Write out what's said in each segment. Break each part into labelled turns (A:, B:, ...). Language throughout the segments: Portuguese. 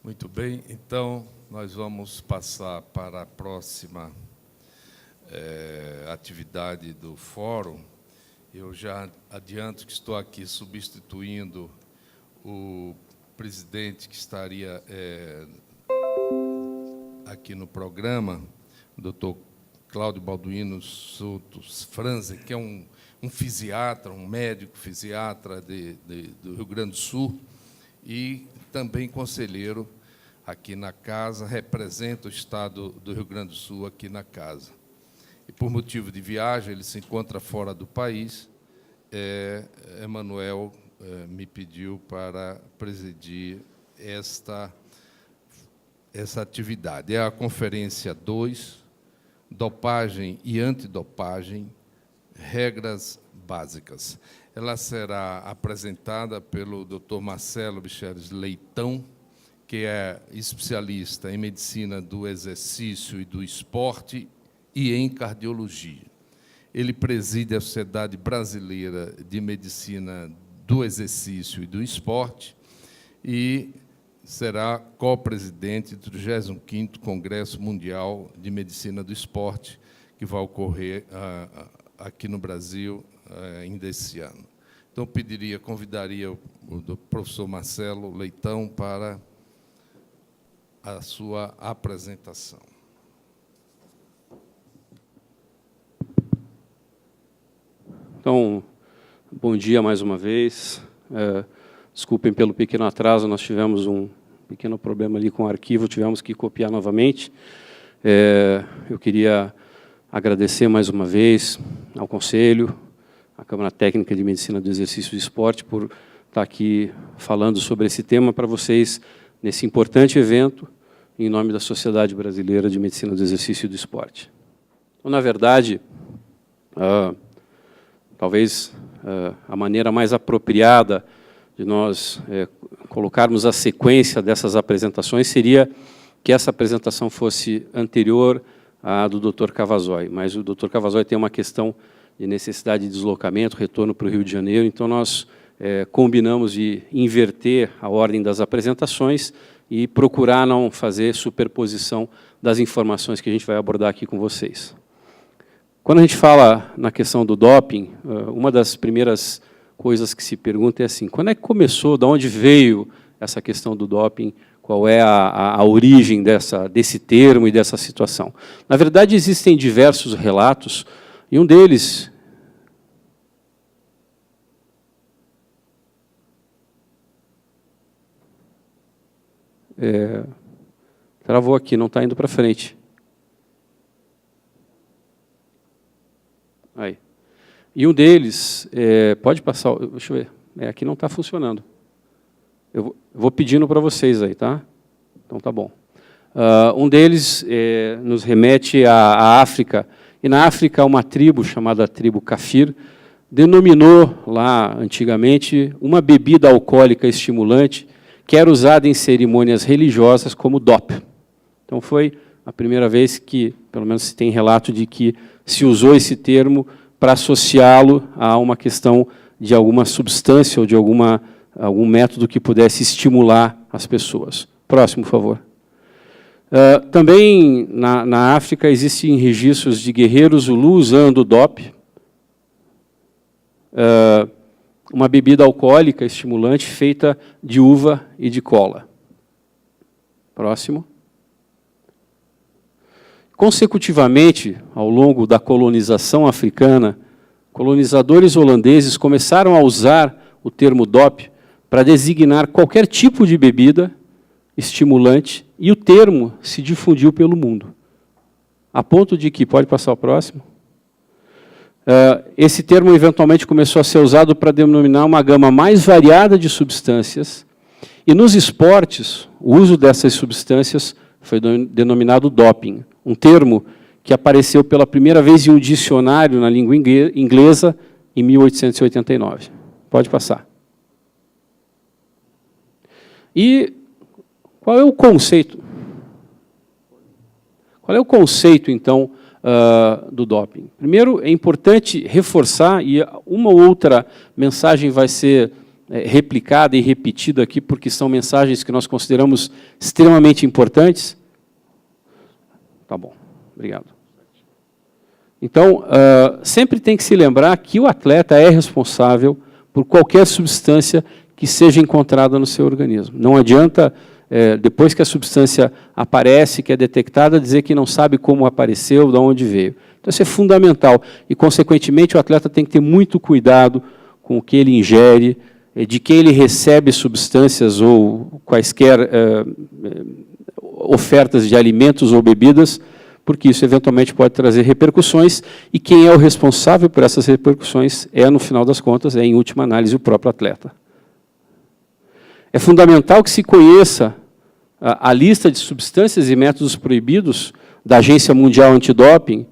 A: Muito bem, então nós vamos passar para a próxima atividade do fórum. Eu já adianto que estou aqui substituindo o presidente que estaria aqui no programa, o doutor Cláudio Balduino Souto Franzen, que é um fisiatra, um médico fisiatra do Rio Grande do Sul, e também conselheiro aqui na casa, representa o Estado do Rio Grande do Sul aqui na casa. E, por motivo de viagem, ele se encontra fora do país. Emanuel me pediu para presidir essa atividade. É a Conferência 2, Dopagem e Antidopagem, Regras Básicas. Ela será apresentada pelo Dr. Marcelo Bicheres Leitão, que é especialista em medicina do exercício e do esporte e em cardiologia. Ele preside a Sociedade Brasileira de Medicina do Exercício e do Esporte e será co-presidente do 35º Congresso Mundial de Medicina do Esporte, que vai ocorrer aqui no Brasil ainda esse ano. Então, convidaria o professor Marcelo Leitão para a sua apresentação.
B: Então, bom dia mais uma vez. Desculpem pelo pequeno atraso, nós tivemos um pequeno problema ali com o arquivo, tivemos que copiar novamente. Eu queria agradecer mais uma vez ao Conselho, à Câmara Técnica de Medicina do Exercício e do Esporte, por estar aqui falando sobre esse tema para vocês, nesse importante evento, em nome da Sociedade Brasileira de Medicina do Exercício e do Esporte. Então, na verdade, talvez a maneira mais apropriada de nós colocarmos a sequência dessas apresentações seria que essa apresentação fosse anterior à do Dr. Cavazoi, mas o Dr. Cavazoi tem uma questão de necessidade de deslocamento, retorno para o Rio de Janeiro, então nós combinamos de inverter a ordem das apresentações e procurar não fazer superposição das informações que a gente vai abordar aqui com vocês. Quando a gente fala na questão do doping, uma das primeiras coisas que se pergunta é assim, quando é que começou, de onde veio essa questão do doping, qual é a origem desse termo e dessa situação? Na verdade, existem diversos relatos, e um deles... travou aqui, não está indo para frente. Aí. E um deles, pode passar, deixa eu ver, aqui não está funcionando. Eu vou pedindo para vocês aí, tá? Então tá bom. Um deles nos remete à África, e na África uma tribo chamada tribo Kafir denominou lá antigamente uma bebida alcoólica estimulante que era usada em cerimônias religiosas como DOP. Então foi a primeira vez que, pelo menos se tem relato de que se usou esse termo para associá-lo a uma questão de alguma substância ou de algum método que pudesse estimular as pessoas. Próximo, por favor. Também na África existem registros de guerreiros Zulu usando DOP, uma bebida alcoólica estimulante feita de uva e de cola. Próximo. Consecutivamente, ao longo da colonização africana, colonizadores holandeses começaram a usar o termo DOP para designar qualquer tipo de bebida estimulante, e o termo se difundiu pelo mundo. A ponto de que, pode passar o próximo, esse termo eventualmente começou a ser usado para denominar uma gama mais variada de substâncias, e nos esportes, o uso dessas substâncias foi denominado doping, um termo que apareceu pela primeira vez em um dicionário na língua inglesa em 1889. Pode passar. E qual é o conceito? Qual é o conceito, então, do doping? Primeiro, é importante reforçar, e uma ou outra mensagem vai ser replicada e repetida aqui, porque são mensagens que nós consideramos extremamente importantes. Tá bom, obrigado. Então, sempre tem que se lembrar que o atleta é responsável por qualquer substância que seja encontrada no seu organismo. Não adianta, depois que a substância aparece, que é detectada, dizer que não sabe como apareceu, de onde veio. Então, isso é fundamental. E, consequentemente, o atleta tem que ter muito cuidado com o que ele ingere, de quem ele recebe substâncias ou quaisquer ofertas de alimentos ou bebidas, porque isso eventualmente pode trazer repercussões, e quem é o responsável por essas repercussões é, no final das contas, em última análise, o próprio atleta. É fundamental que se conheça a lista de substâncias e métodos proibidos da Agência Mundial Antidoping,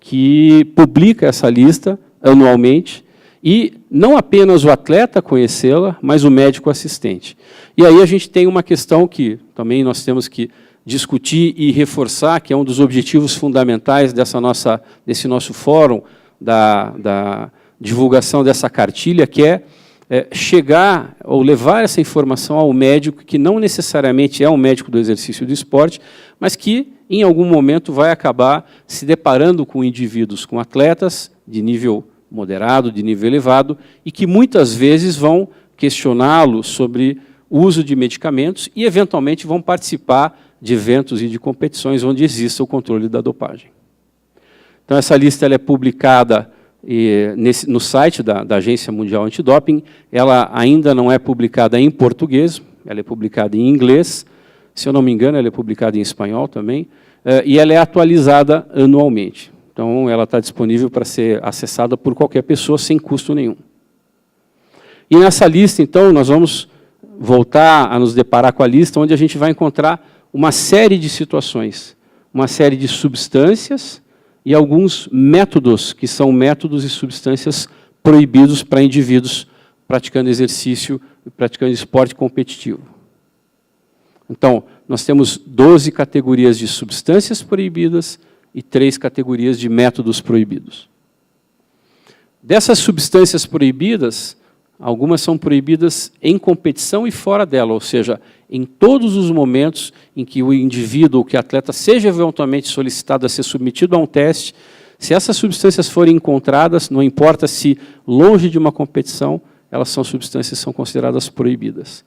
B: que publica essa lista anualmente, e não apenas o atleta conhecê-la, mas o médico assistente. E aí a gente tem uma questão que também nós temos que discutir e reforçar, que é um dos objetivos fundamentais desse nosso fórum, da divulgação dessa cartilha, que é chegar ou levar essa informação ao médico, que não necessariamente é um médico do exercício do esporte, mas que, em algum momento, vai acabar se deparando com indivíduos, com atletas de nível moderado, de nível elevado, e que muitas vezes vão questioná-lo sobre o uso de medicamentos e, eventualmente, vão participar de eventos e de competições onde exista o controle da dopagem. Então, essa lista ela é publicada no site da Agência Mundial Antidoping. Ela ainda não é publicada em português, ela é publicada em inglês, se eu não me engano, ela é publicada em espanhol também, e ela é atualizada anualmente. Então, ela está disponível para ser acessada por qualquer pessoa, sem custo nenhum. E nessa lista, então, nós vamos voltar a nos deparar com a lista, onde a gente vai encontrar uma série de situações, uma série de substâncias e alguns métodos, que são métodos e substâncias proibidos para indivíduos praticando exercício e praticando esporte competitivo. Então, nós temos 12 categorias de substâncias proibidas e 3 categorias de métodos proibidos. Dessas substâncias proibidas, algumas são proibidas em competição e fora dela, ou seja, em todos os momentos em que o indivíduo ou que o atleta seja eventualmente solicitado a ser submetido a um teste, se essas substâncias forem encontradas, não importa se longe de uma competição, elas são substâncias que são consideradas proibidas.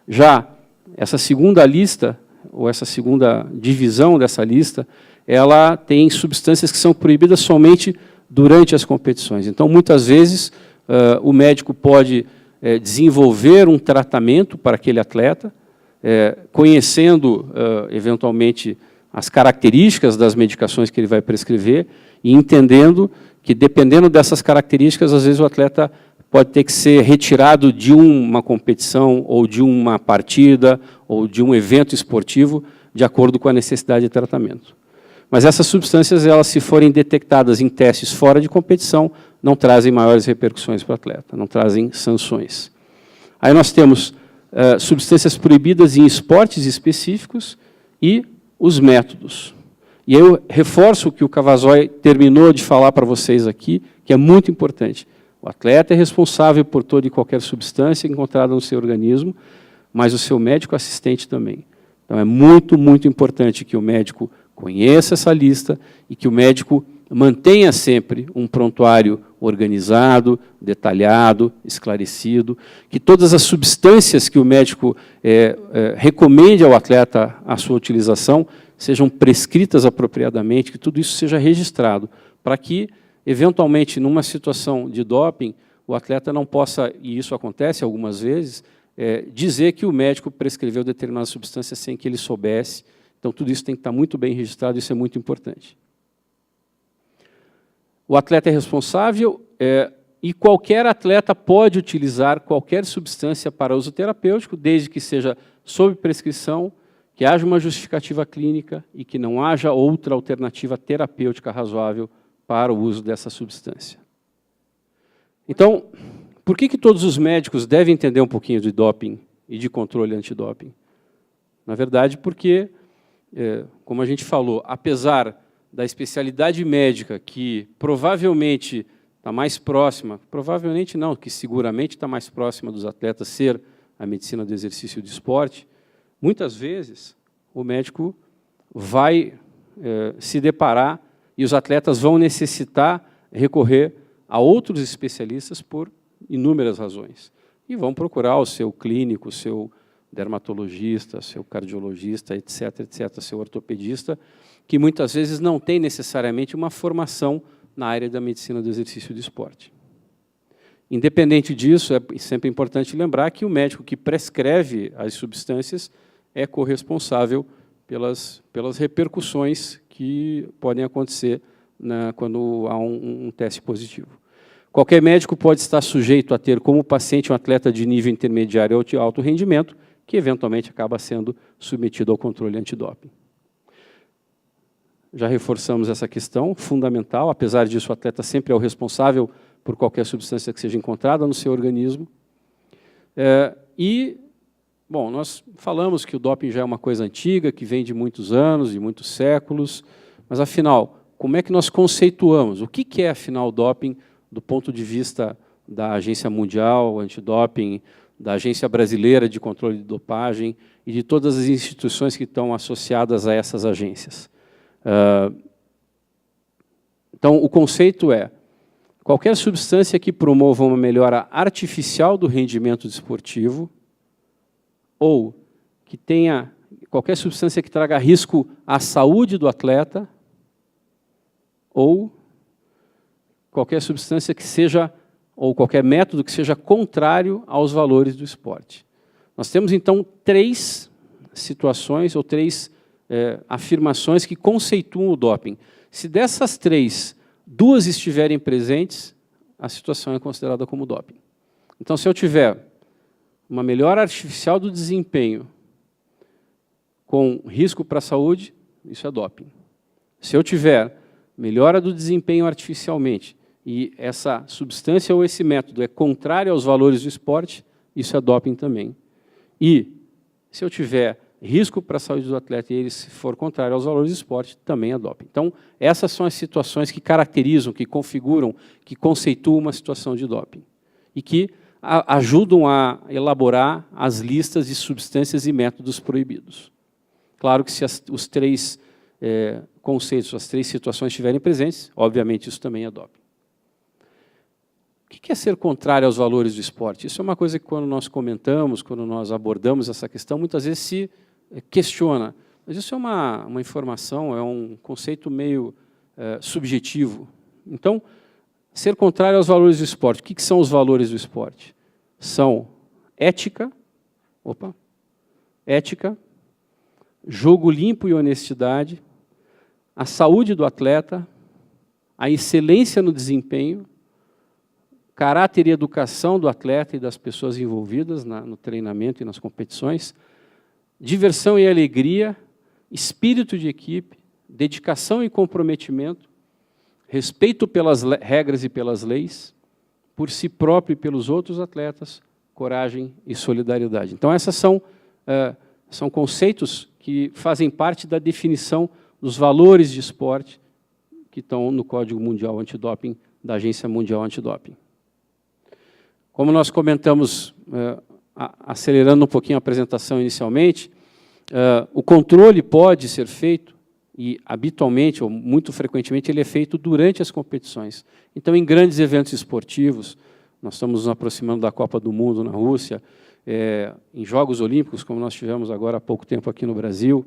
B: Já essa segunda lista, ou essa segunda divisão dessa lista, ela tem substâncias que são proibidas somente durante as competições. Então, muitas vezes, o médico pode desenvolver um tratamento para aquele atleta, conhecendo, eventualmente, as características das medicações que ele vai prescrever e entendendo que, dependendo dessas características, às vezes o atleta pode ter que ser retirado de uma competição ou de uma partida ou de um evento esportivo de acordo com a necessidade de tratamento. Mas essas substâncias, elas, se forem detectadas em testes fora de competição, não trazem maiores repercussões para o atleta, não trazem sanções. Aí nós temos substâncias proibidas em esportes específicos e os métodos. E eu reforço o que o Cavazoi terminou de falar para vocês aqui, que é muito importante. O atleta é responsável por toda e qualquer substância encontrada no seu organismo, mas o seu médico assistente também. Então, é muito, muito importante que o médico conheça essa lista e que o médico mantenha sempre um prontuário organizado, detalhado, esclarecido, que todas as substâncias que o médico recomende ao atleta a sua utilização sejam prescritas apropriadamente, que tudo isso seja registrado, para que, eventualmente, numa situação de doping, o atleta não possa, e isso acontece algumas vezes, dizer que o médico prescreveu determinada substância sem que ele soubesse. Então, tudo isso tem que estar muito bem registrado, isso é muito importante. O atleta é responsável e qualquer atleta pode utilizar qualquer substância para uso terapêutico, desde que seja sob prescrição, que haja uma justificativa clínica e que não haja outra alternativa terapêutica razoável para o uso dessa substância. Então, por que todos os médicos devem entender um pouquinho de doping e de controle antidoping? Na verdade, porque, como a gente falou, apesar da especialidade médica que provavelmente está mais próxima, provavelmente não, que seguramente está mais próxima dos atletas ser a medicina do exercício e do esporte, muitas vezes o médico vai se deparar e os atletas vão necessitar recorrer a outros especialistas por inúmeras razões. E vão procurar o seu clínico, o seu dermatologista, seu cardiologista, etc., etc., seu ortopedista, que muitas vezes não tem necessariamente uma formação na área da medicina do exercício e do esporte. Independente disso, é sempre importante lembrar que o médico que prescreve as substâncias é corresponsável pelas repercussões que podem acontecer quando há um teste positivo. Qualquer médico pode estar sujeito a ter como paciente um atleta de nível intermediário ou de alto rendimento, que eventualmente acaba sendo submetido ao controle antidoping. Já reforçamos essa questão fundamental, apesar disso o atleta sempre é o responsável por qualquer substância que seja encontrada no seu organismo. Bom, nós falamos que o doping já é uma coisa antiga, que vem de muitos anos, de muitos séculos, mas, afinal, como é que nós conceituamos? O que é, afinal, o doping do ponto de vista da Agência Mundial Antidoping, da Agência Brasileira de Controle de Dopagem e de todas as instituições que estão associadas a essas agências? Então, o conceito é: qualquer substância que promova uma melhora artificial do rendimento desportivo ou que tenha qualquer substância que traga risco à saúde do atleta ou qualquer substância que seja, ou qualquer método que seja contrário aos valores do esporte. Nós temos, então, 3 situações ou 3 afirmações que conceituam o doping. Se dessas 3, 2 estiverem presentes, a situação é considerada como doping. Então, se eu tiver uma melhora artificial do desempenho com risco para a saúde, isso é doping. Se eu tiver melhora do desempenho artificialmente e essa substância ou esse método é contrário aos valores do esporte, isso é doping também. E se eu tiver risco para a saúde do atleta e ele se for contrário aos valores do esporte, também é doping. Então, essas são as situações que caracterizam, que configuram, que conceituam uma situação de doping e que ajudam a elaborar as listas de substâncias e métodos proibidos. Claro que se os 3 conceitos, as 3 situações estiverem presentes, obviamente isso também é doping. O que é ser contrário aos valores do esporte? Isso é uma coisa que, quando nós comentamos, quando nós abordamos essa questão, muitas vezes se questiona. Mas isso é uma informação, é um conceito meio subjetivo. Então, ser contrário aos valores do esporte. O que são os valores do esporte? São ética, jogo limpo e honestidade, a saúde do atleta, a excelência no desempenho, caráter e educação do atleta e das pessoas envolvidas no treinamento e nas competições, diversão e alegria, espírito de equipe, dedicação e comprometimento, respeito pelas regras e pelas leis, por si próprio e pelos outros atletas, coragem e solidariedade. Então, essas são conceitos que fazem parte da definição dos valores de esporte que estão no Código Mundial Antidoping, da Agência Mundial Antidoping. Como nós comentamos, acelerando um pouquinho a apresentação inicialmente, o controle pode ser feito, e habitualmente, ou muito frequentemente, ele é feito durante as competições. Então, em grandes eventos esportivos, nós estamos nos aproximando da Copa do Mundo na Rússia, em Jogos Olímpicos, como nós tivemos agora há pouco tempo aqui no Brasil,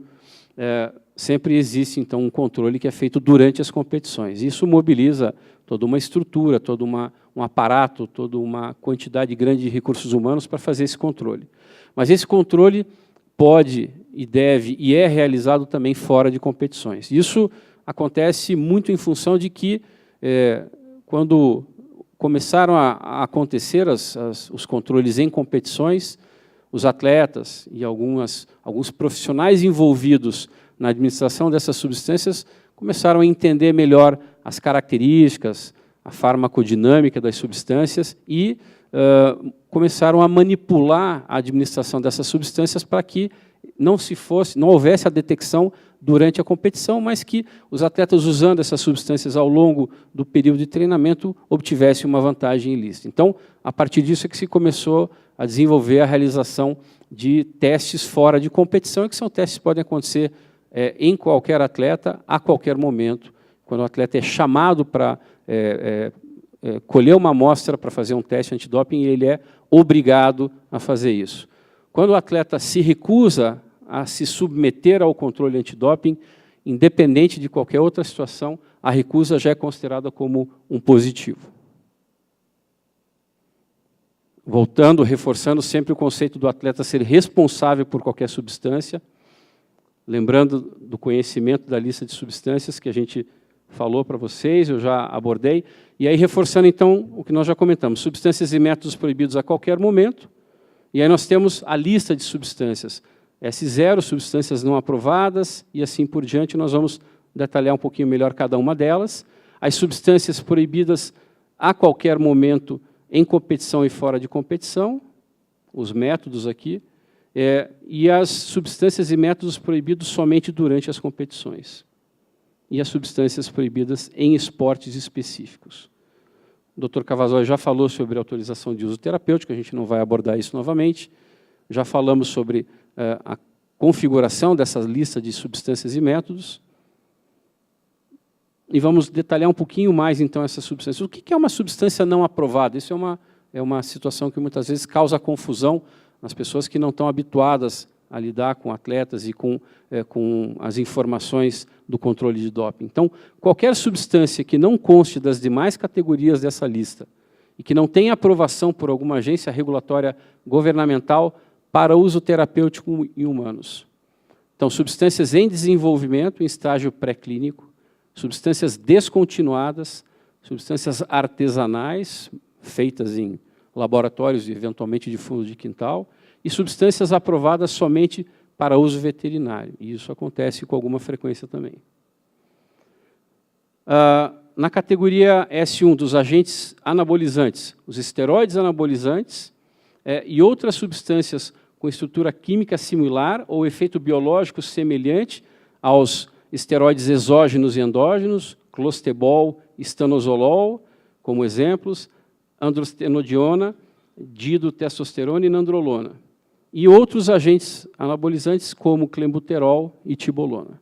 B: sempre existe, então, um controle que é feito durante as competições. Isso mobiliza toda uma estrutura, todo um aparato, toda uma quantidade grande de recursos humanos para fazer esse controle. Mas esse controle pode e deve e é realizado também fora de competições. Isso acontece muito em função de que, quando começaram a acontecer os controles em competições, os atletas e alguns profissionais envolvidos na administração dessas substâncias começaram a entender melhor as características, a farmacodinâmica das substâncias e começaram a manipular a administração dessas substâncias para que não houvesse a detecção durante a competição, mas que os atletas, usando essas substâncias ao longo do período de treinamento, obtivessem uma vantagem ilícita. Então, a partir disso é que se começou a desenvolver a realização de testes fora de competição, e que são testes que podem acontecer em qualquer atleta, a qualquer momento, quando o atleta é chamado para colher uma amostra para fazer um teste antidoping, ele é obrigado a fazer isso. Quando o atleta se recusa a se submeter ao controle antidoping, independente de qualquer outra situação, a recusa já é considerada como um positivo. Voltando, reforçando sempre o conceito do atleta ser responsável por qualquer substância, lembrando do conhecimento da lista de substâncias que a gente falou para vocês, eu já abordei, e aí reforçando então o que nós já comentamos, substâncias e métodos proibidos a qualquer momento, e aí nós temos a lista de substâncias, S0, substâncias não aprovadas, e assim por diante, nós vamos detalhar um pouquinho melhor cada uma delas. As substâncias proibidas a qualquer momento em competição e fora de competição, os métodos aqui, e as substâncias e métodos proibidos somente durante as competições, e as substâncias proibidas em esportes específicos. O Dr. Cavazoli já falou sobre autorização de uso terapêutico, a gente não vai abordar isso novamente, já falamos sobre a configuração dessa lista de substâncias e métodos, e vamos detalhar um pouquinho mais, então, essas substâncias. O que é uma substância não aprovada? Isso é uma situação que muitas vezes causa confusão nas pessoas que não estão habituadas a lidar com atletas e com as informações do controle de doping. Então, qualquer substância que não conste das demais categorias dessa lista e que não tenha aprovação por alguma agência regulatória governamental para uso terapêutico em humanos. Então, substâncias em desenvolvimento, em estágio pré-clínico, substâncias descontinuadas, substâncias artesanais, feitas em laboratórios, eventualmente de fundo de quintal, e substâncias aprovadas somente para uso veterinário. E isso acontece com alguma frequência também. Na categoria S1 dos agentes anabolizantes, os esteroides anabolizantes e outras substâncias com estrutura química similar ou efeito biológico semelhante aos esteroides exógenos e endógenos, clostebol, estanozolol, como exemplos, androstenodiona, dihidrotestosterona e nandrolona. E outros agentes anabolizantes, como clenbuterol e tibolona.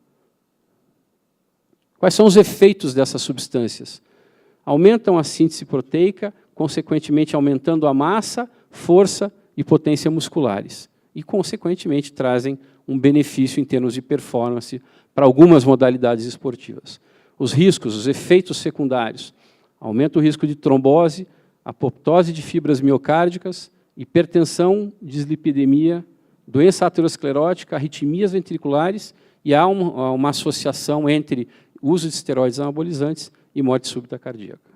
B: Quais são os efeitos dessas substâncias? Aumentam a síntese proteica, consequentemente aumentando a massa, força e potência musculares. E, consequentemente, trazem um benefício em termos de performance para algumas modalidades esportivas. Os riscos, os efeitos secundários. Aumenta o risco de trombose, apoptose de fibras miocárdicas, hipertensão, dislipidemia, doença aterosclerótica, arritmias ventriculares, e há uma associação entre uso de esteroides anabolizantes e morte súbita cardíaca.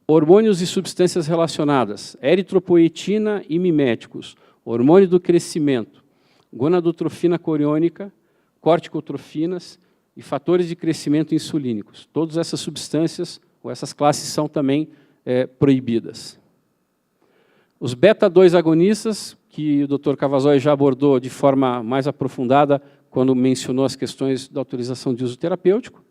B: Hormônios e substâncias relacionadas, eritropoetina e miméticos, hormônio do crescimento, gonadotrofina coriônica, corticotrofinas e fatores de crescimento insulínicos. Todas essas substâncias, ou essas classes, são também proibidas. Os beta-2 agonistas, que o Dr. Cavazoli já abordou de forma mais aprofundada quando mencionou as questões da autorização de uso terapêutico.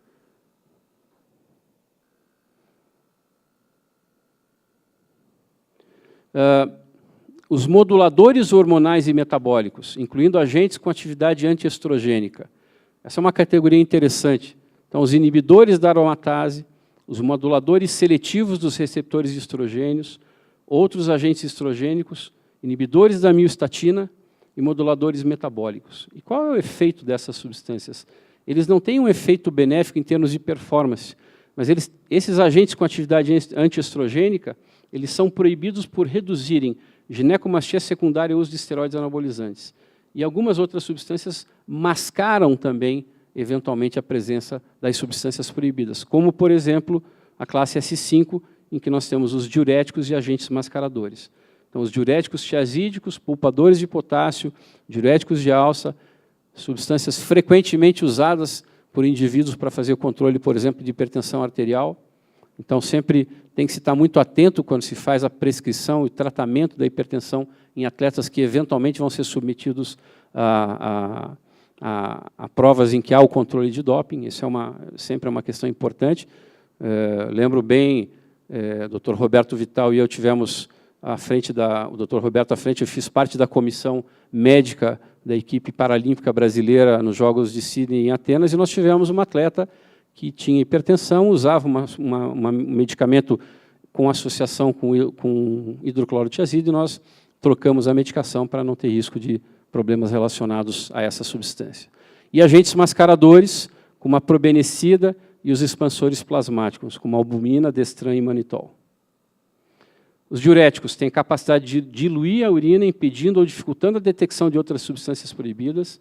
B: Os moduladores hormonais e metabólicos, incluindo agentes com atividade antiestrogênica. Essa é uma categoria interessante. Então, os inibidores da aromatase, os moduladores seletivos dos receptores de estrogênios, outros agentes estrogênicos, inibidores da miostatina e moduladores metabólicos. E qual é o efeito dessas substâncias? Eles não têm um efeito benéfico em termos de performance, mas esses agentes com atividade antiestrogênica, eles são proibidos por reduzirem ginecomastia secundária e uso de esteroides anabolizantes. E algumas outras substâncias mascaram também, eventualmente, a presença das substâncias proibidas, como, por exemplo, a classe S5, em que nós temos os diuréticos e agentes mascaradores. Então, os diuréticos tiazídicos, poupadores de potássio, diuréticos de alça, substâncias frequentemente usadas por indivíduos para fazer o controle, por exemplo, de hipertensão arterial, Então, sempre tem que se estar muito atento quando se faz a prescrição e tratamento da hipertensão em atletas que, eventualmente, vão ser submetidos a provas em que há o controle de doping. Isso sempre é uma questão importante. Lembro bem, o Dr. Roberto Vital e eu tivemos à frente o Dr. Roberto à frente, eu fiz parte da comissão médica da equipe paralímpica brasileira nos Jogos de Sydney em Atenas, e nós tivemos uma atleta que tinha hipertensão, usava um medicamento com associação com hidroclorotiazida, e nós trocamos a medicação para não ter risco de problemas relacionados a essa substância. E agentes mascaradores, como a probenecida e os expansores plasmáticos, como a albumina, destran e manitol. Os diuréticos têm capacidade de diluir a urina, impedindo ou dificultando a detecção de outras substâncias proibidas.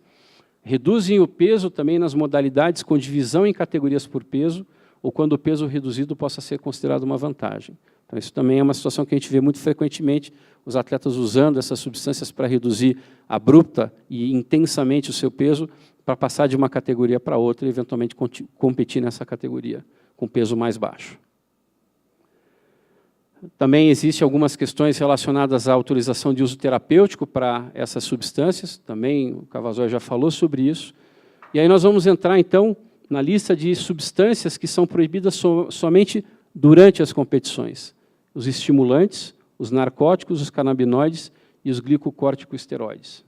B: Reduzem o peso também nas modalidades com divisão em categorias por peso, ou quando o peso reduzido possa ser considerado uma vantagem. Então, isso também é uma situação que a gente vê muito frequentemente, os atletas usando essas substâncias para reduzir abrupta e intensamente o seu peso, para passar de uma categoria para outra e, eventualmente, competir nessa categoria com peso mais baixo. Também existem algumas questões relacionadas à autorização de uso terapêutico para essas substâncias, também o Cavazos já falou sobre isso. E aí nós vamos entrar, então, na lista de substâncias que são proibidas somente durante as competições. Os estimulantes, os narcóticos, os canabinoides e os glicocorticosteroides.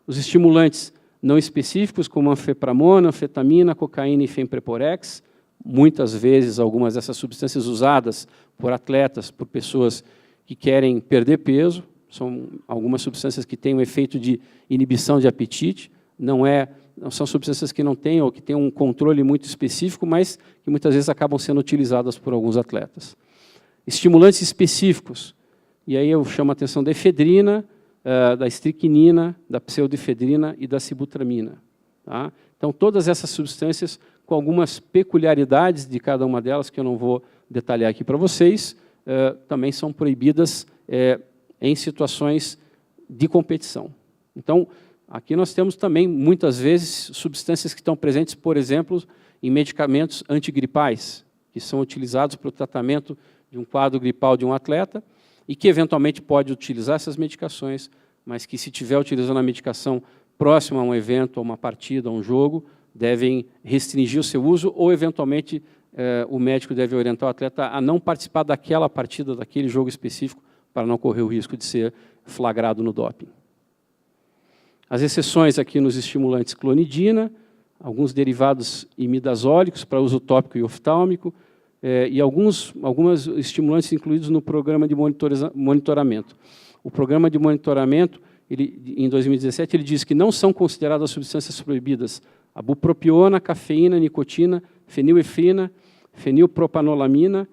B: Os estimulantes não específicos, como anfepramona, anfetamina, cocaína e fempreporex, muitas vezes algumas dessas substâncias usadas por atletas, por pessoas que querem perder peso, são algumas substâncias que têm um efeito de inibição de apetite, não são substâncias que não têm ou que têm um controle muito específico, mas que muitas vezes acabam sendo utilizadas por alguns atletas. Estimulantes específicos, e aí eu chamo a atenção da efedrina, da estricnina, da pseudoefedrina e da sibutramina. Tá? Então, todas essas substâncias, com algumas peculiaridades de cada uma delas, que eu não vou detalhar aqui para vocês, também são proibidas em situações de competição. Então, aqui nós temos também, muitas vezes, substâncias que estão presentes, por exemplo, em medicamentos antigripais, que são utilizados para o tratamento de um quadro gripal de um atleta, e que, eventualmente, pode utilizar essas medicações, mas que, se estiver utilizando a medicação próxima a um evento, a uma partida, a um jogo, devem restringir o seu uso, ou, eventualmente, o médico deve orientar o atleta a não participar daquela partida, daquele jogo específico, para não correr o risco de ser flagrado no doping. As exceções aqui nos estimulantes clonidina, alguns derivados imidazólicos para uso tópico e oftálmico, e alguns estimulantes incluídos no programa de monitoramento. O programa de monitoramento, em 2017, ele diz que não são consideradas substâncias proibidas a bupropiona, cafeína, nicotina, fenilefrina, fenilpropanolamina,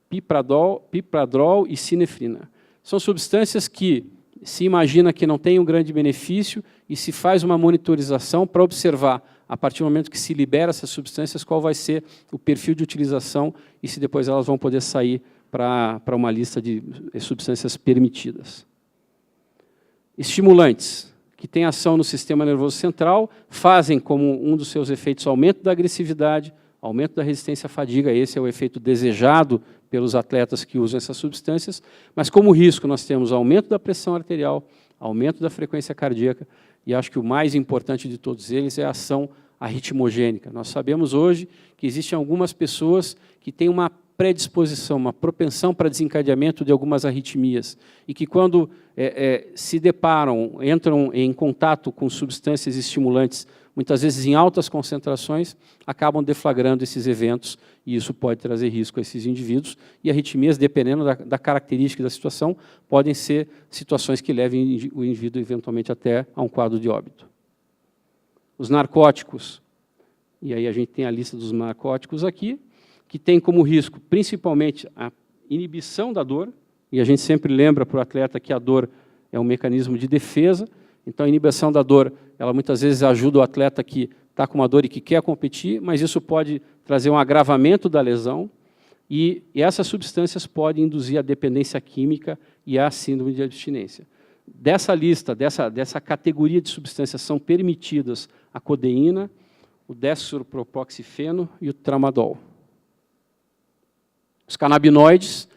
B: pipradrol e sinefrina. São substâncias que se imagina que não têm um grande benefício e se faz uma monitorização para observar, a partir do momento que se libera essas substâncias, qual vai ser o perfil de utilização e se depois elas vão poder sair para uma lista de substâncias permitidas. Estimulantes, que têm ação no sistema nervoso central, fazem como um dos seus efeitos aumento da agressividade, aumento da resistência à fadiga, esse é o efeito desejado pelos atletas que usam essas substâncias, mas como risco nós temos aumento da pressão arterial, aumento da frequência cardíaca, e acho que o mais importante de todos eles é a ação arritmogênica. Nós sabemos hoje que existem algumas pessoas que têm uma predisposição, uma propensão para desencadeamento de algumas arritmias, e que quando se deparam, entram em contato com substâncias estimulantes, muitas vezes em altas concentrações, acabam deflagrando esses eventos, e isso pode trazer risco a esses indivíduos, e arritmias, dependendo da característica da situação, podem ser situações que levem o indivíduo, eventualmente, até a um quadro de óbito. Os narcóticos, e aí a gente tem a lista dos narcóticos aqui, que tem como risco, principalmente, a inibição da dor, e a gente sempre lembra para o atleta que a dor é um mecanismo de defesa, então a inibição da dor, ela muitas vezes ajuda o atleta que está com uma dor e que quer competir, mas isso pode trazer um agravamento da lesão, e essas substâncias podem induzir a dependência química e a síndrome de abstinência. Dessa lista, dessa categoria de substâncias, são permitidas a codeína, o dextropropoxifeno e o tramadol. Os canabinoides,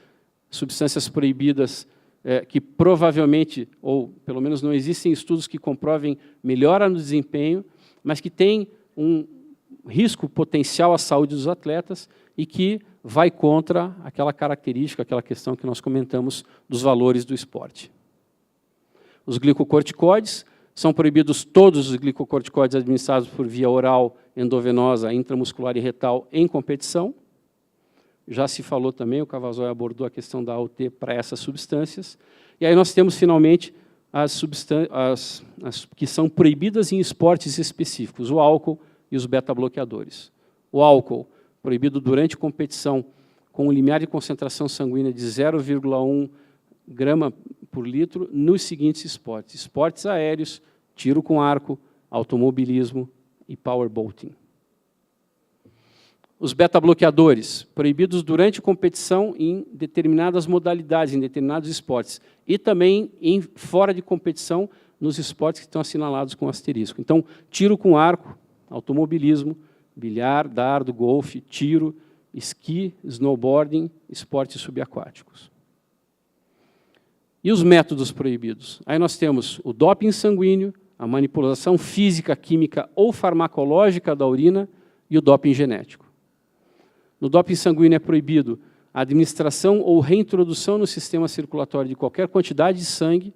B: substâncias proibidas que provavelmente, ou pelo menos não existem estudos que comprovem melhora no desempenho, mas que têm um risco potencial à saúde dos atletas e que vai contra aquela característica, aquela questão que nós comentamos dos valores do esporte. Os glicocorticoides, são proibidos todos os glicocorticoides administrados por via oral, endovenosa, intramuscular e retal em competição. Já se falou também, o Cavazoy abordou a questão da AUT para essas substâncias. E aí nós temos, finalmente, as que são proibidas em esportes específicos, o álcool e os beta-bloqueadores. O álcool, proibido durante competição, com um limiar de concentração sanguínea de 0,1 grama por litro, nos seguintes esportes: esportes aéreos, tiro com arco, automobilismo e powerboating. Os beta-bloqueadores, proibidos durante competição em determinadas modalidades, em determinados esportes, e também fora de competição nos esportes que estão assinalados com asterisco. Então, tiro com arco, automobilismo, bilhar, dardo, golfe, tiro, esqui, snowboarding, esportes subaquáticos. E os métodos proibidos? Aí nós temos o doping sanguíneo, a manipulação física, química ou farmacológica da urina e o doping genético. No doping sanguíneo é proibido a administração ou reintrodução no sistema circulatório de qualquer quantidade de sangue,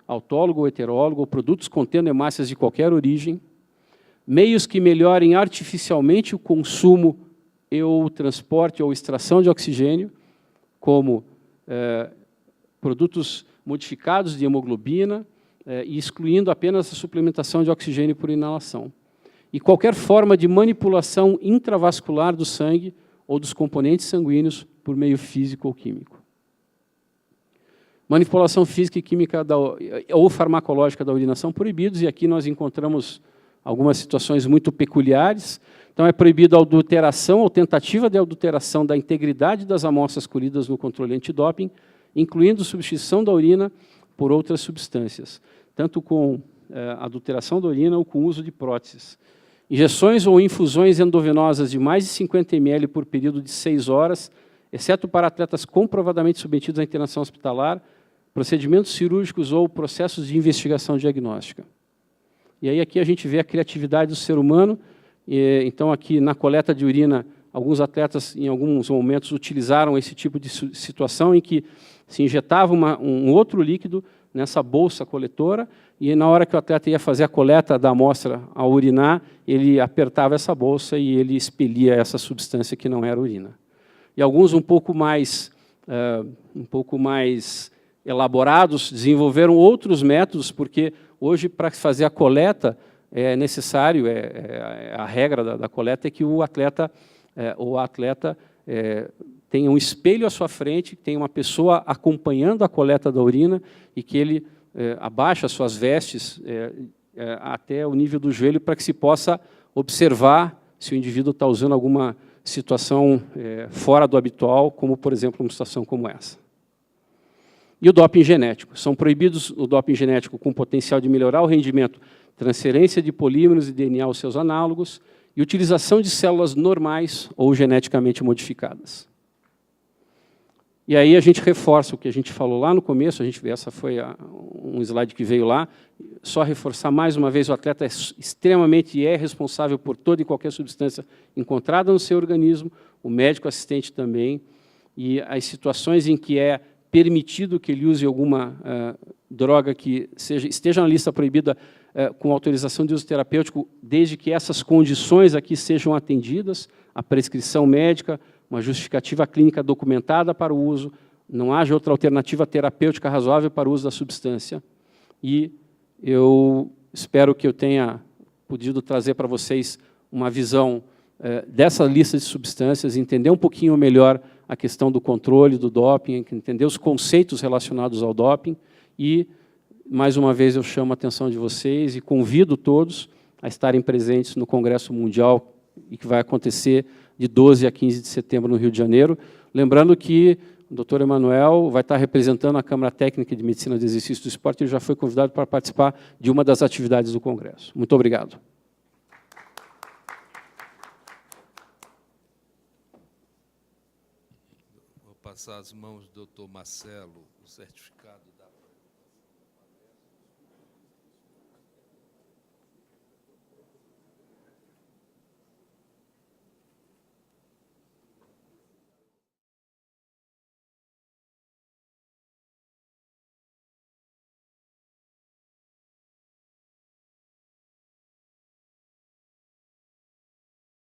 B: autólogo ou heterólogo, ou produtos contendo hemácias de qualquer origem, meios que melhorem artificialmente o consumo e ou transporte ou extração de oxigênio, como produtos modificados de hemoglobina, e excluindo apenas a suplementação de oxigênio por inalação. E qualquer forma de manipulação intravascular do sangue ou dos componentes sanguíneos por meio físico ou químico. Manipulação física e química ou farmacológica da urina são proibidos, e aqui nós encontramos algumas situações muito peculiares. Então, é proibido a adulteração ou tentativa de adulteração da integridade das amostras colhidas no controle antidoping, incluindo substituição da urina por outras substâncias, tanto com adulteração da urina ou com uso de próteses. Injeções ou infusões endovenosas de mais de 50 ml por período de 6 horas, exceto para atletas comprovadamente submetidos à internação hospitalar, procedimentos cirúrgicos ou processos de investigação diagnóstica. E aí aqui a gente vê a criatividade do ser humano. Então, aqui na coleta de urina, alguns atletas, em alguns momentos, utilizaram esse tipo de situação em que se injetava um outro líquido nessa bolsa coletora, e na hora que o atleta ia fazer a coleta da amostra ao urinar, ele apertava essa bolsa e ele expelia essa substância que não era urina. E alguns um pouco mais elaborados desenvolveram outros métodos, porque hoje, para fazer a coleta, é necessário, a regra da coleta é que o atleta tenha um espelho à sua frente, tenha uma pessoa acompanhando a coleta da urina e que ele abaixe as suas vestes até o nível do joelho para que se possa observar se o indivíduo está usando alguma situação fora do habitual, como, por exemplo, uma situação como essa. E o doping genético. São proibidos o doping genético com potencial de melhorar o rendimento, transferência de polímeros e DNA aos seus análogos e utilização de células normais ou geneticamente modificadas. E aí a gente reforça o que a gente falou lá no começo, essa foi um slide que veio lá, só reforçar mais uma vez, o atleta é extremamente responsável por toda e qualquer substância encontrada no seu organismo, o médico assistente também, e as situações em que é permitido que ele use alguma droga que esteja na lista proibida com autorização de uso terapêutico, desde que essas condições aqui sejam atendidas, a prescrição médica, uma justificativa clínica documentada para o uso, não haja outra alternativa terapêutica razoável para o uso da substância. E eu espero que eu tenha podido trazer para vocês uma visão dessa lista de substâncias, entender um pouquinho melhor a questão do controle do doping, entender os conceitos relacionados ao doping e, mais uma vez, eu chamo a atenção de vocês e convido todos a estarem presentes no Congresso Mundial e que vai acontecer de 12 a 15 de setembro no Rio de Janeiro. Lembrando que o Dr. Emanuel vai estar representando a Câmara Técnica de Medicina do Exercício do Esporte e ele já foi convidado para participar de uma das atividades do Congresso. Muito obrigado.
A: passar às mãos do doutor Marcelo o certificado